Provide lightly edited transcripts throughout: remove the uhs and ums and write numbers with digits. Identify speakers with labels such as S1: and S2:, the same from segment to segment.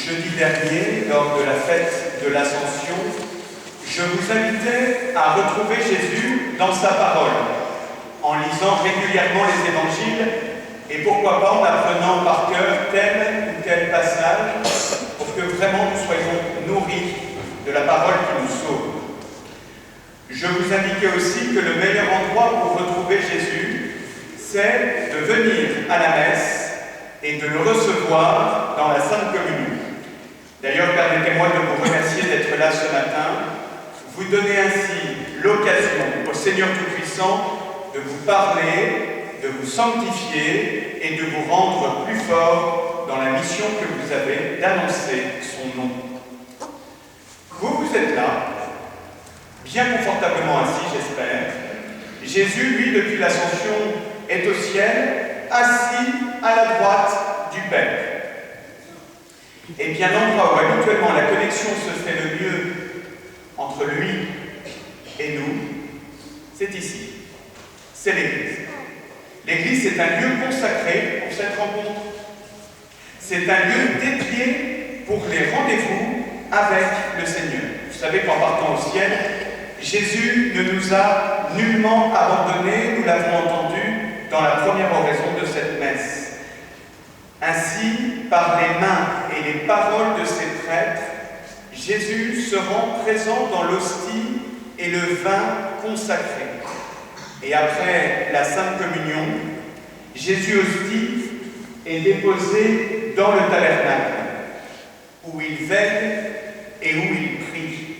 S1: jeudi dernier, lors de la fête de l'Ascension, je vous invitais à retrouver Jésus dans sa parole, en lisant régulièrement les évangiles et pourquoi pas en apprenant par cœur tel ou tel passage pour que vraiment nous soyons nourris de la parole qui nous sauve. Je vous indiquais aussi que le meilleur endroit pour retrouver Jésus, c'est de venir à la messe et de le recevoir dans la Sainte Communion. D'ailleurs, permettez-moi de vous remercier d'être là ce matin. Vous donnez ainsi l'occasion au Seigneur Tout-Puissant de vous parler, de vous sanctifier et de vous rendre plus fort dans la mission que vous avez d'annoncer son nom. Vous êtes là, bien confortablement assis, j'espère. Jésus, lui, depuis l'Ascension, est au ciel, assis à la droite du Père. Et bien l'endroit où habituellement la connexion se fait le mieux entre lui et nous, c'est ici. C'est l'Église. L'Église, c'est un lieu consacré pour cette rencontre. C'est un lieu dédié pour les rendez-vous avec le Seigneur. Vous savez qu'en partant au ciel, Jésus ne nous a nullement abandonnés, nous l'avons entendu dans la première oraison de cette messe. Ainsi, par les mains et les paroles de ses prêtres, Jésus se rend présent dans l'hostie et le vin consacré. Et après la Sainte Communion, Jésus hostie est déposé dans le tabernacle, où il veille et où il prie.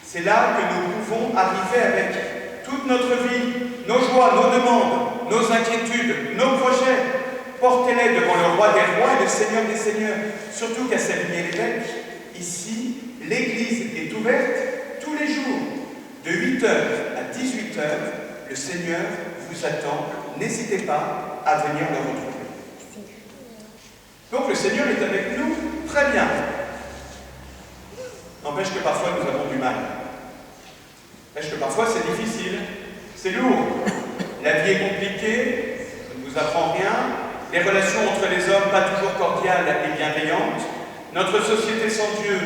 S1: C'est là que nous pouvons arriver avec toute notre vie, nos joies, nos demandes, nos inquiétudes, nos projets. Portez-les devant le roi des rois et le Seigneur des seigneurs. Surtout qu'à Savigny-l'Évêque, ici, l'Église est ouverte tous les jours. De 8h à 18h, le Seigneur vous attend. N'hésitez pas à venir le retrouver. Donc le Seigneur est avec nous, très bien. N'empêche que parfois nous avons du mal. N'empêche que parfois c'est difficile, c'est lourd. La vie est compliquée, je ne vous apprends rien. Les relations entre les hommes, pas toujours cordiales et bienveillantes. Notre société sans Dieu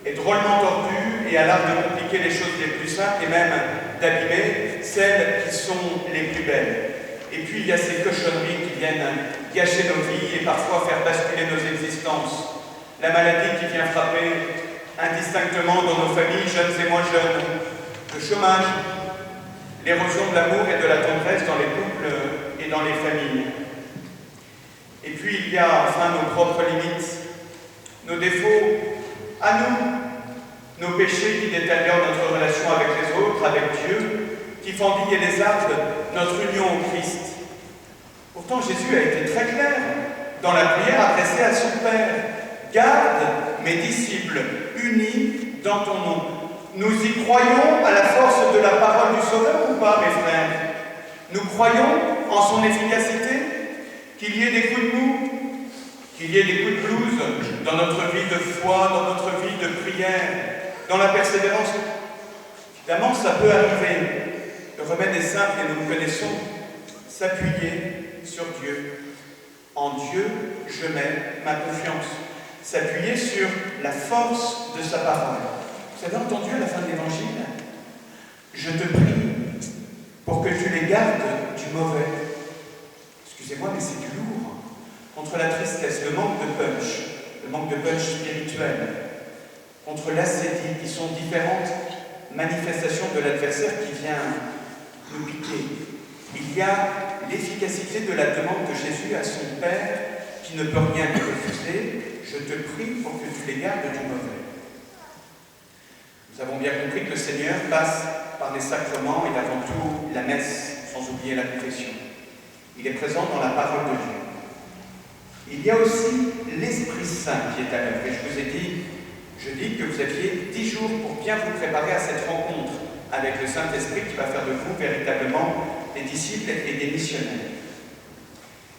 S1: est drôlement tordue et a l'art de compliquer les choses les plus simples et même d'abîmer celles qui sont les plus belles. Et puis il y a ces cochonneries qui viennent gâcher nos vies et parfois faire basculer nos existences. La maladie qui vient frapper indistinctement dans nos familles, jeunes et moins jeunes. Le chômage, l'érosion de l'amour et de la tendresse dans les couples et dans les familles. Et puis il y a enfin nos propres limites, nos défauts à nous, nos péchés qui détériorent notre relation avec les autres, avec Dieu, qui font et lézardent notre union au Christ. Pourtant Jésus a été très clair dans la prière adressée à son Père. Garde mes disciples unis dans ton nom. Nous y croyons à la force de la parole du Sauveur ou pas, mes frères? Nous croyons en son efficacité? Qu'il y ait des coups de mou, qu'il y ait des coups de blues dans notre vie de foi, dans notre vie de prière, dans la persévérance. Évidemment, ça peut arriver. Le remède est simple et nous le connaissons. S'appuyer sur Dieu. En Dieu, je mets ma confiance. S'appuyer sur la force de sa parole. Vous avez entendu à la fin de l'Évangile? Je te prie pour que tu les gardes du mauvais. Excusez-moi, mais c'est du lourd. Contre la tristesse, le manque de punch spirituel, contre l'ascétie, qui sont différentes manifestations de l'adversaire qui vient nous piquer. Il y a l'efficacité de la demande de Jésus à son Père qui ne peut rien lui refuser. Je te prie pour que tu les gardes du mauvais. Nous avons bien compris que le Seigneur passe par les sacrements et avant tout la messe, sans oublier la confession. Il est présent dans la parole de Dieu. Il y a aussi l'Esprit Saint qui est à l'œuvre. Et je vous ai dit, jeudi, que vous aviez 10 jours pour bien vous préparer à cette rencontre avec le Saint-Esprit qui va faire de vous véritablement des disciples et des missionnaires.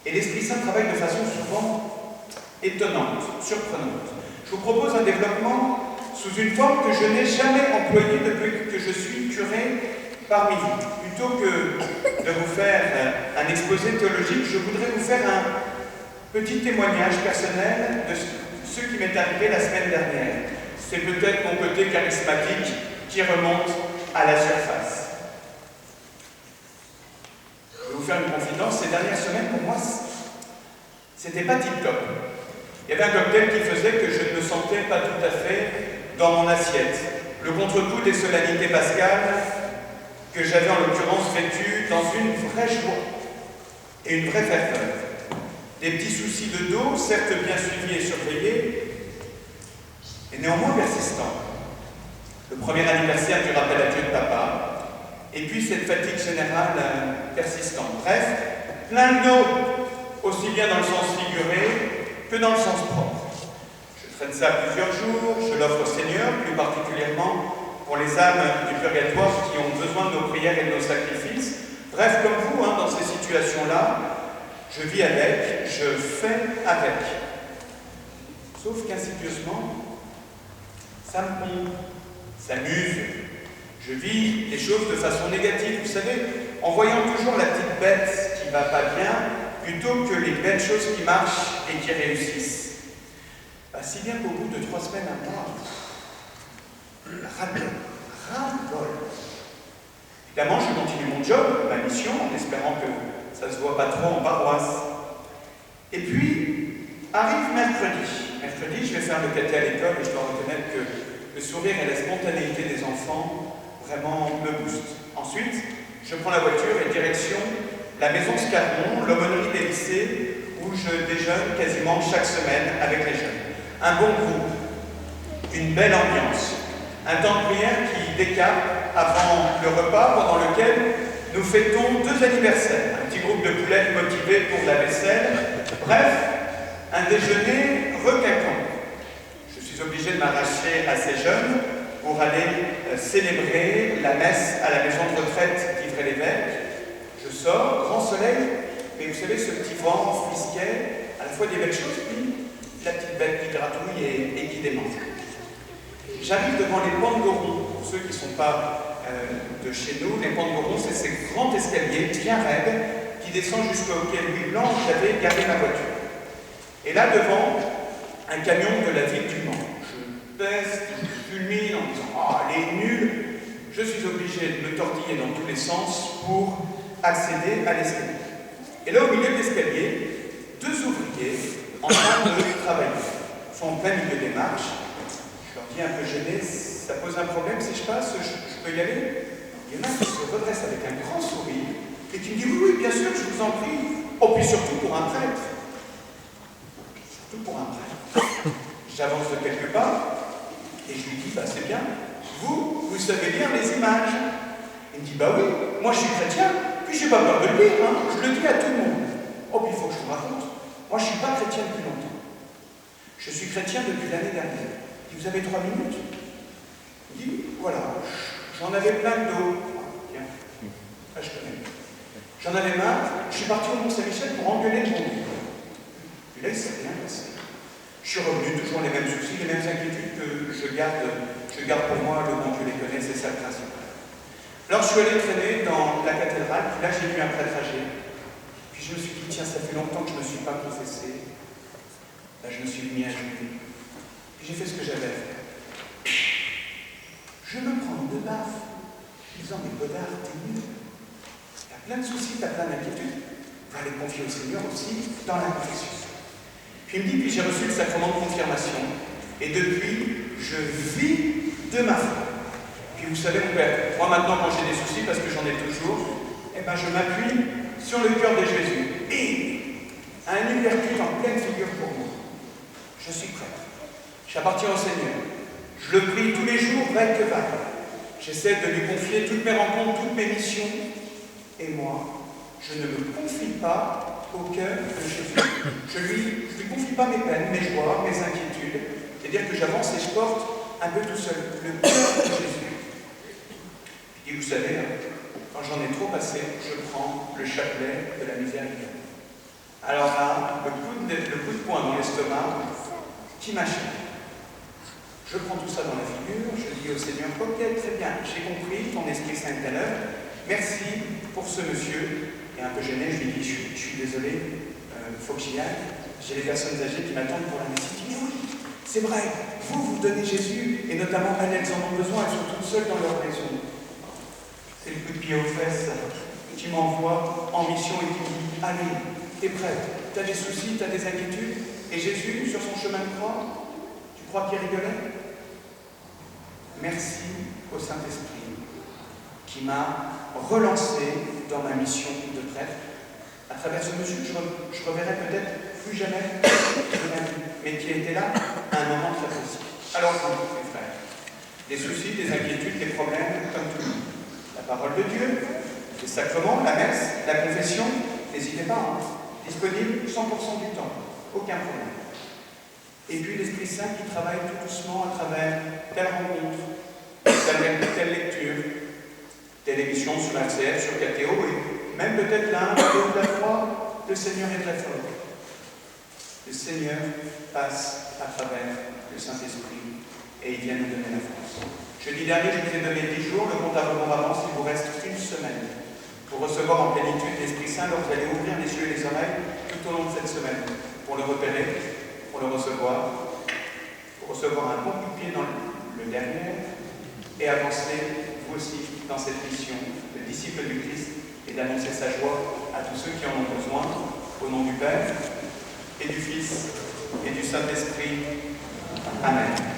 S1: Et l'Esprit Saint travaille de façon souvent étonnante, surprenante. Je vous propose un développement sous une forme que je n'ai jamais employée depuis que je suis curé parmi vous. Plutôt que de vous faire un exposé théologique, je voudrais vous faire un petit témoignage personnel de ce qui m'est arrivé la semaine dernière. C'est peut-être mon côté charismatique qui remonte à la surface. Je vais vous faire une confidence, ces dernières semaines, pour moi, c'était pas tip-top. Il y avait un cocktail qui faisait que je ne me sentais pas tout à fait dans mon assiette. Le contre-coup des solennités pascales que j'avais en l'occurrence vécu dans une vraie joie et une vraie ferveur. Des petits soucis de dos, certes bien suivis et surveillés, et néanmoins persistants. Le premier anniversaire du rappel à Dieu de papa, et puis cette fatigue générale persistante. Bref, plein de dos, aussi bien dans le sens figuré que dans le sens propre. Je traîne ça plusieurs jours, je l'offre au Seigneur, plus particulièrement pour les âmes du purgatoire qui ont besoin de nos prières et de nos sacrifices. Bref, comme vous, dans ces situations-là, je vis avec, je fais avec. Sauf qu'insidieusement, ça me pompe, ça m'use. Je vis les choses de façon négative, vous savez, en voyant toujours la petite bête qui va pas bien, plutôt que les belles choses qui marchent et qui réussissent. Si bien qu'au bout de 3 semaines, un mois, ras-le-bol. Évidemment, je continue mon job, ma mission, en espérant que ça ne se voit pas trop en paroisse. Et puis, arrive mercredi. Mercredi, je vais faire le caté à l'école et je dois reconnaître que le sourire et la spontanéité des enfants vraiment me boostent. Ensuite, je prends la voiture et direction la maison Scarron, l'aumônerie des lycées, où je déjeune quasiment chaque semaine avec les jeunes. Un bon groupe, une belle ambiance, un temps de prière qui décape avant le repas pendant lequel nous fêtons 2 anniversaires. Un petit groupe de poulettes motivés pour la vaisselle. Bref, un déjeuner requinquant. Je suis obligé de m'arracher à ces jeunes pour aller célébrer la messe à la maison de retraite d'Ivray-l'Évêque. Je sors, grand soleil, mais vous savez, ce petit vent frisquet, à la fois des belles choses, puis la petite bête qui gratouille et qui démente. J'arrive devant les pans de Goron. Pour ceux qui ne sont pas de chez nous, les pans de Goron, c'est ces grands escaliers bien raides qui descendent jusqu'au quai Louis Blanc où j'avais garé ma voiture. Et là, devant, un camion de la ville du Mans. Je pèse, je fulmine en disant « Oh, elle est nulle !» Je suis obligé de me tortiller dans tous les sens pour accéder à l'escalier. Et là, au milieu de l'escalier, 2 ouvriers en train de travailler. Ils sont en plein milieu des marches. Je leur dis un peu gêné, ça pose un problème si je passe, je peux y aller? Il y en a qui se redresse avec un grand sourire et qui me dit oui, bien sûr, je vous en prie. Oh, puis surtout pour un prêtre. Surtout pour un prêtre. J'avance de quelques pas et je lui dis, c'est bien, vous savez lire les images. Il me dit, oui, moi je suis chrétien, puis j'ai pas peur de le lire, je le dis à tout le monde. Oh, puis il faut que je vous raconte. Moi, je ne suis pas chrétien depuis longtemps. Je suis chrétien depuis l'année dernière. Et vous avez 3 minutes? Il dit, voilà, j'en avais plein de dos. Tiens, là, je connais. J'en avais marre, je suis parti au Mont-Saint-Michel pour engueuler le bon Dieu. Et là, il s'est rien passé. Je suis revenu, toujours les mêmes soucis, les mêmes inquiétudes que je garde pour moi, le bon Dieu les connaît, c'est ça le principal. Alors, je suis allé traîner dans la cathédrale, puis là, j'ai vu un prêtre âgé. Puis je me suis dit, tiens, ça fait longtemps que je ne me suis pas confessé. Là, je me suis mis à genoux. Puis j'ai fait ce que j'avais à faire. Je me prends de baffe, disant, mais Godard, t'es nul. T'as plein de soucis, t'as plein d'inquiétudes. Va les confier au Seigneur aussi dans la confession. Puis il me dit, puis j'ai reçu le sacrement de confirmation. Et depuis, je vis de ma foi. Puis vous savez, mon père, moi maintenant, quand j'ai des soucis, parce que j'en ai toujours, je m'appuie sur le cœur de Jésus. Et un hypercute en pleine figure pour moi. Je suis prêtre. J'appartiens au Seigneur. Je le prie tous les jours, vaille que vaille. J'essaie de lui confier toutes mes rencontres, toutes mes missions. Et moi, je ne me confie pas au cœur de Jésus. Je lui confie pas mes peines, mes joies, mes inquiétudes. C'est-à-dire que j'avance et je porte un peu tout seul le cœur de Jésus. Et vous savez, quand j'en ai trop passé, je prends le chapelet de la miséricorde. Alors là, le coup de poing dans l'estomac qui m'achève. Je prends tout ça dans la figure, je dis au Seigneur, ok, très bien, j'ai compris, ton Esprit Saint est à l'œuvre, merci pour ce monsieur. Et un peu gêné, je lui dis, je suis désolé, il faut que j'y aille. J'ai les personnes âgées qui m'attendent pour la messe. Il dit, oui, C'est vrai, vous donnez Jésus, et notamment elles en ont besoin, elles sont toutes seules dans leur maison. C'est le coup de pied aux fesses qui m'envoie en mission et qui me dit, allez, t'es prête, t'as des soucis, t'as des inquiétudes, et Jésus, sur son chemin de croix, tu crois qu'il rigolait? Merci au Saint-Esprit qui m'a relancé dans ma mission de prêtre. À travers ce monsieur que je reverrai peut-être plus jamais de ma vie, mais qui a été là à un moment très précis. Alors, mes frères, des soucis, des inquiétudes, des problèmes, comme tout le monde. La parole de Dieu, les sacrements, la messe, la confession, n'hésitez pas, disponible 100% du temps, aucun problème. Et puis l'Esprit Saint qui travaille tout doucement à travers telle rencontre, telle lecture, telle émission sur RCF, sur KTO, et même peut-être l'un, l'autre, la fois, le Seigneur est très fort. Le Seigneur passe à travers le Saint-Esprit et il vient nous donner la force. Jeudi dernier, je vous ai donné 10 jours, le compte à rebours avance, il vous reste une semaine pour recevoir en plénitude l'Esprit Saint. Alors vous allez ouvrir les yeux et les oreilles tout au long de cette semaine pour le repérer, pour le recevoir, pour recevoir un bon coup de pied dans le derrière et avancer, vous aussi, dans cette mission de disciple du Christ et d'annoncer sa joie à tous ceux qui en ont besoin, au nom du Père et du Fils et du Saint-Esprit. Amen.